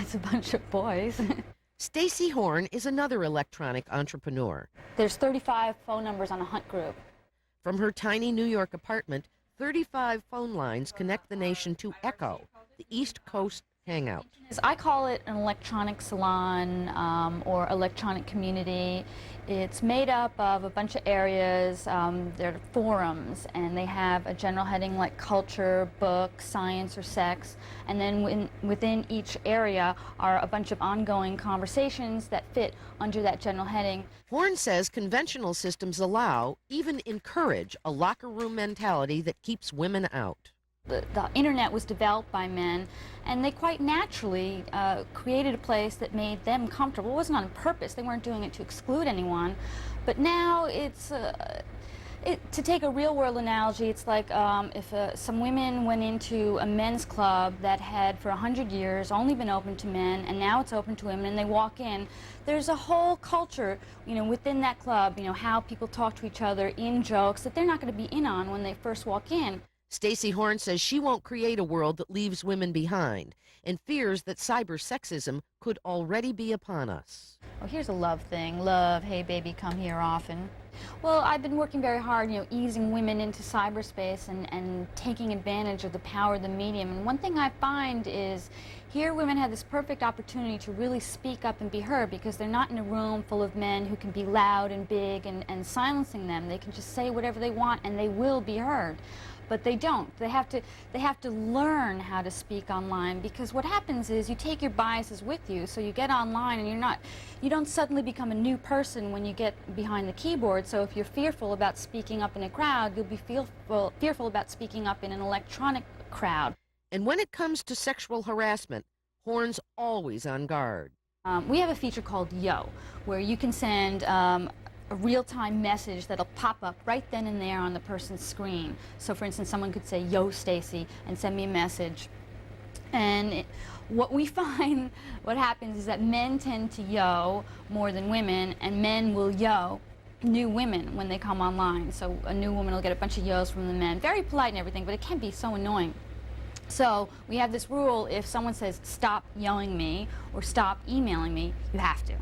it's a bunch of boys. Stacy Horn is another electronic entrepreneur. There's 35 phone numbers on a hunt group. From her tiny New York apartment, 35 phone lines connect the nation to Echo, the East Coast hangout. I call it an electronic salon or electronic community. It's made up of a bunch of areas. They're forums, and they have a general heading like culture, book, science, or sex. And then within each area are a bunch of ongoing conversations that fit under that general heading. Horn says conventional systems allow, even encourage, a locker room mentality that keeps women out. The internet was developed by men, and they quite naturally created a place that made them comfortable. It wasn't on purpose. They weren't doing it to exclude anyone. But now it's, to take a real-world analogy, it's like if some women went into a men's club that had for 100 years only been open to men, and now it's open to women, and they walk in. There's a whole culture, within that club, how people talk to each other in jokes that they're not going to be in on when they first walk in. Stacy Horn says she won't create a world that leaves women behind and fears that cyber sexism could already be upon us. Oh, here's a love thing. Love, hey baby, come here often. Well, I've been working very hard, easing women into cyberspace and taking advantage of the power of the medium. And one thing I find is here women have this perfect opportunity to really speak up and be heard because they're not in a room full of men who can be loud and big and silencing them. They can just say whatever they want and they will be heard. But they don't. They have to learn how to speak online, because what happens is you take your biases with you, so you get online and you don't suddenly become a new person when you get behind the keyboard. So if you're fearful about speaking up in a crowd, you'll be fearful about speaking up in an electronic crowd. And when it comes to sexual harassment, Horn's always on guard. We have a feature called Yo, where you can send a real-time message that'll pop up right then and there on the person's screen. So for instance, someone could say, "Yo, Stacy," and send me a message. And what we find, what happens is that men tend to yo more than women, and men will yo new women when they come online. So a new woman will get a bunch of yos from the men. Very polite and everything, but it can be so annoying. So we have this rule: if someone says, "Stop yelling me," or "Stop emailing me," you have to.